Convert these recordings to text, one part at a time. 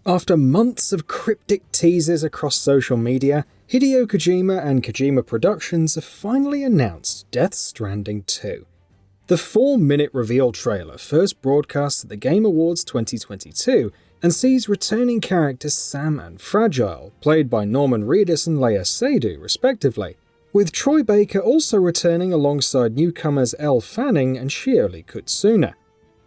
After months of cryptic teasers across social media, Hideo Kojima and Kojima Productions have finally announced Death Stranding 2. The 4-minute reveal trailer first broadcast at the Game Awards 2022 and sees returning characters Sam and Fragile, played by Norman Reedus and Lea Seydoux respectively, with Troy Baker also returning alongside newcomers Elle Fanning and Shioli Kutsuna.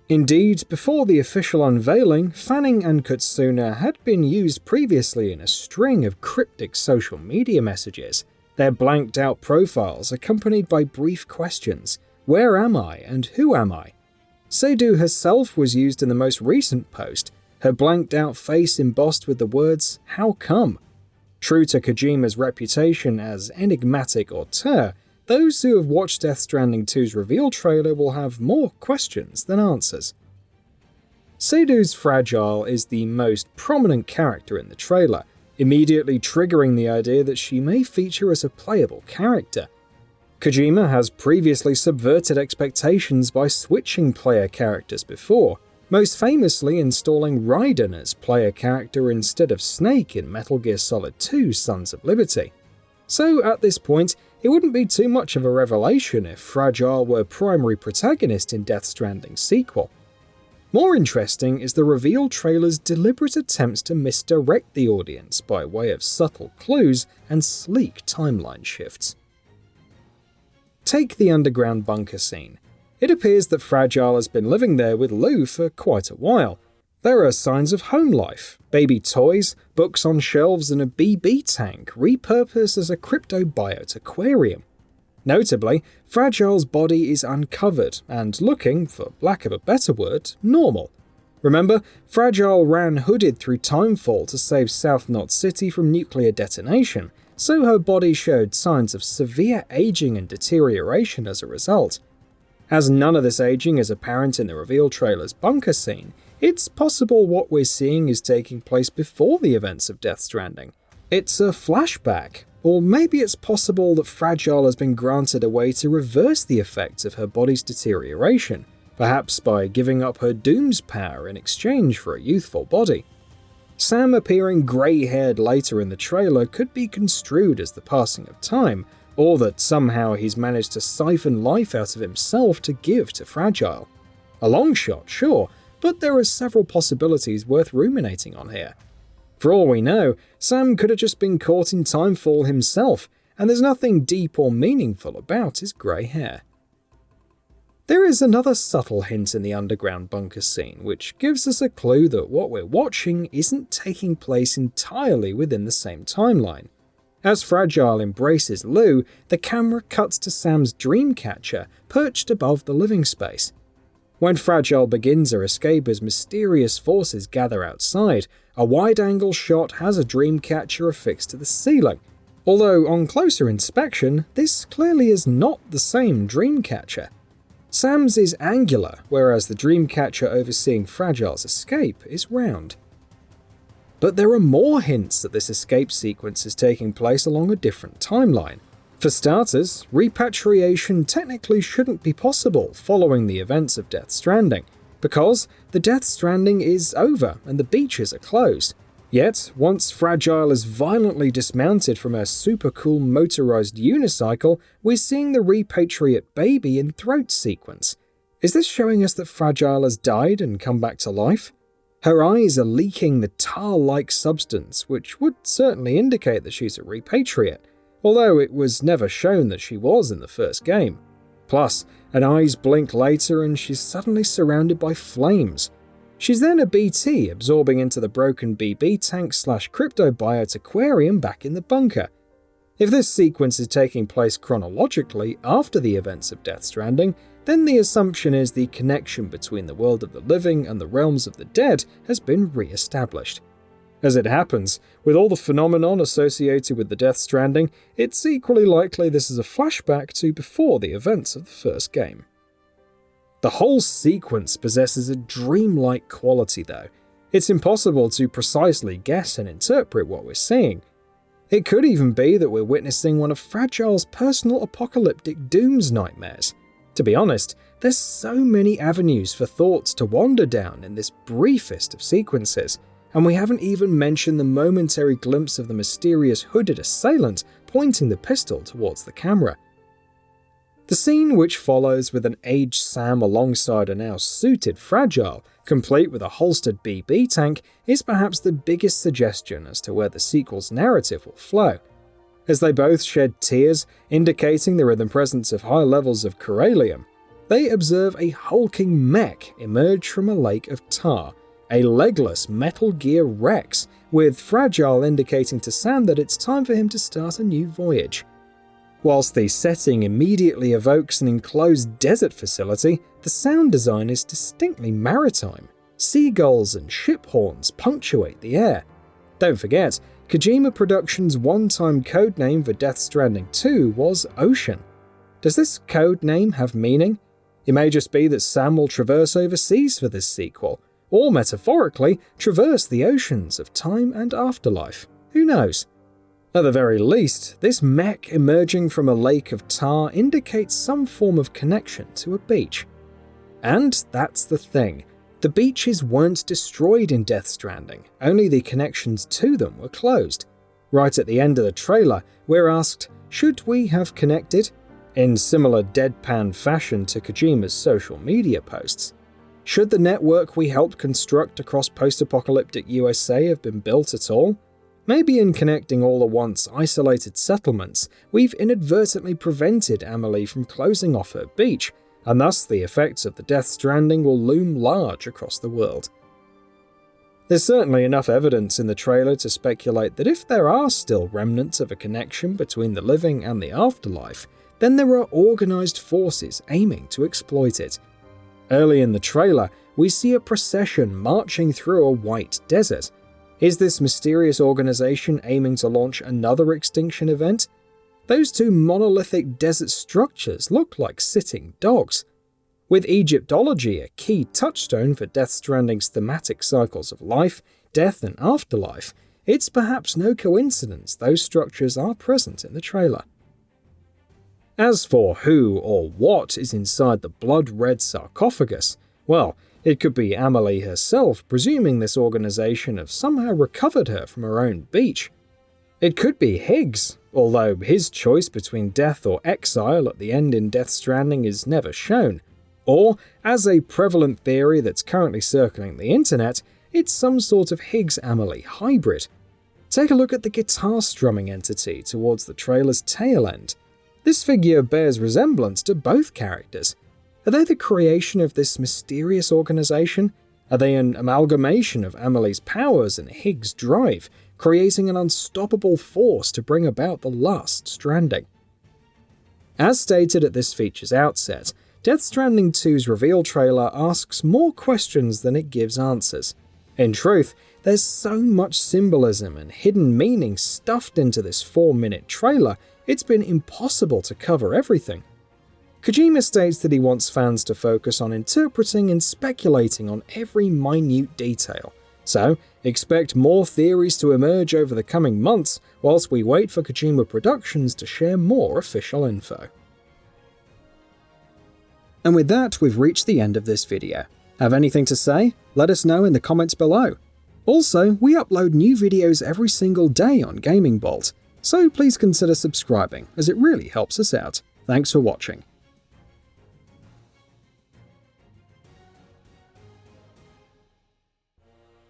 Indeed, before the official unveiling, Fanning and Kutsuna had been used previously in a string of cryptic social media messages, their blanked-out profiles accompanied by brief questions: "Where am I?" and "Who am I?" Seydoux herself was used in the most recent post, her blanked-out face embossed with the words, "How come?" True to Kojima's reputation as enigmatic auteur, those who have watched Death Stranding 2's reveal trailer will have more questions than answers. Seydoux's Fragile is the most prominent character in the trailer, immediately triggering the idea that she may feature as a playable character. Kojima has previously subverted expectations by switching player characters before, most famously installing Raiden as player character instead of Snake in Metal Gear Solid 2 Sons of Liberty. So at this point, it wouldn't be too much of a revelation if Fragile were primary protagonist in Death Stranding's sequel. More interesting is the reveal trailer's deliberate attempts to misdirect the audience by way of subtle clues and sleek timeline shifts. Take the underground bunker scene. It appears that Fragile has been living there with Lou for quite a while. There are signs of home life, baby toys, books on shelves, and a BB tank repurposed as a cryptobiote aquarium. Notably, Fragile's body is uncovered and looking, for lack of a better word, normal. Remember, Fragile ran hooded through Timefall to save South Knot City from nuclear detonation, so her body showed signs of severe aging and deterioration as a result. As none of this aging is apparent in the reveal trailer's bunker scene, it's possible what we're seeing is taking place before the events of Death Stranding. It's a flashback, or maybe it's possible that Fragile has been granted a way to reverse the effects of her body's deterioration, perhaps by giving up her Doom's power in exchange for a youthful body. Sam appearing grey-haired later in the trailer could be construed as the passing of time, or that somehow he's managed to siphon life out of himself to give to Fragile. A long shot, sure, but there are several possibilities worth ruminating on here. For all we know, Sam could have just been caught in Timefall himself, and there's nothing deep or meaningful about his grey hair. There is another subtle hint in the underground bunker scene, which gives us a clue that what we're watching isn't taking place entirely within the same timeline. As Fragile embraces Lou, the camera cuts to Sam's Dreamcatcher perched above the living space. When Fragile begins her escape as mysterious forces gather outside, a wide-angle shot has a Dreamcatcher affixed to the ceiling, although on closer inspection, this clearly is not the same Dreamcatcher. Sam's is angular, whereas the Dreamcatcher overseeing Fragile's escape is round. But there are more hints that this escape sequence is taking place along a different timeline. For starters, repatriation technically shouldn't be possible following the events of Death Stranding, because the Death Stranding is over and the beaches are closed. Yet, once Fragile is violently dismounted from her super cool motorized unicycle, we're seeing the repatriate baby in throat sequence. Is this showing us that Fragile has died and come back to life? Her eyes are leaking the tar-like substance, which would certainly indicate that she's a repatriate, although it was never shown that she was in the first game. Plus, her eyes blink later and she's suddenly surrounded by flames. She's then a BT absorbing into the broken BB tank/cryptobiote aquarium back in the bunker. If this sequence is taking place chronologically after the events of Death Stranding, then the assumption is the connection between the world of the living and the realms of the dead has been re-established. As it happens, with all the phenomenon associated with the Death Stranding, it's equally likely this is a flashback to before the events of the first game. The whole sequence possesses a dreamlike quality though. It's impossible to precisely guess and interpret what we're seeing. It could even be that we're witnessing one of Fragile's personal apocalyptic Doom's nightmares. To be honest, there's so many avenues for thoughts to wander down in this briefest of sequences, and we haven't even mentioned the momentary glimpse of the mysterious hooded assailant pointing the pistol towards the camera. The scene which follows with an aged Sam alongside a now suited Fragile, complete with a holstered BB tank, is perhaps the biggest suggestion as to where the sequel's narrative will flow. As they both shed tears, indicating they're in the presence of high levels of chiralium, they observe a hulking mech emerge from a lake of tar, a legless Metal Gear Rex, with Fragile indicating to Sam that it's time for him to start a new voyage. Whilst the setting immediately evokes an enclosed desert facility, the sound design is distinctly maritime. Seagulls and ship horns punctuate the air. Don't forget, Kojima Productions' one-time codename for Death Stranding 2 was Ocean. Does this code name have meaning? It may just be that Sam will traverse overseas for this sequel, or metaphorically, traverse the oceans of time and afterlife. Who knows? At the very least, this mech emerging from a lake of tar indicates some form of connection to a beach. And that's the thing. The beaches weren't destroyed in Death Stranding, only the connections to them were closed. Right at the end of the trailer, we're asked, should we have connected? In similar deadpan fashion to Kojima's social media posts. Should the network we helped construct across post-apocalyptic USA have been built at all? Maybe in connecting all the once isolated settlements, we've inadvertently prevented Amelie from closing off her beach, and thus the effects of the Death Stranding will loom large across the world. There's certainly enough evidence in the trailer to speculate that if there are still remnants of a connection between the living and the afterlife, then there are organized forces aiming to exploit it. Early in the trailer, we see a procession marching through a white desert. Is this mysterious organization aiming to launch another extinction event? Those two monolithic desert structures look like sitting dogs. With Egyptology a key touchstone for Death Stranding's thematic cycles of life, death, and afterlife, it's perhaps no coincidence those structures are present in the trailer. As for who or what is inside the blood-red sarcophagus, well, it could be Amelie herself, presuming this organization have somehow recovered her from her own beach. It could be Higgs, although his choice between death or exile at the end in Death Stranding is never shown. Or, as a prevalent theory that's currently circling the internet, it's some sort of Higgs-Amelie hybrid. Take a look at the guitar strumming entity towards the trailer's tail end. This figure bears resemblance to both characters. Are they the creation of this mysterious organization? Are they an amalgamation of Amelie's powers and Higgs' drive, creating an unstoppable force to bring about the last Stranding? As stated at this feature's outset, Death Stranding 2's reveal trailer asks more questions than it gives answers. In truth, there's so much symbolism and hidden meaning stuffed into this 4-minute trailer, it's been impossible to cover everything. Kojima states that he wants fans to focus on interpreting and speculating on every minute detail, so expect more theories to emerge over the coming months whilst we wait for Kojima Productions to share more official info. And with that, we've reached the end of this video. Have anything to say? Let us know in the comments below. Also, we upload new videos every single day on Gaming Bolt, so please consider subscribing as it really helps us out. Thanks for watching.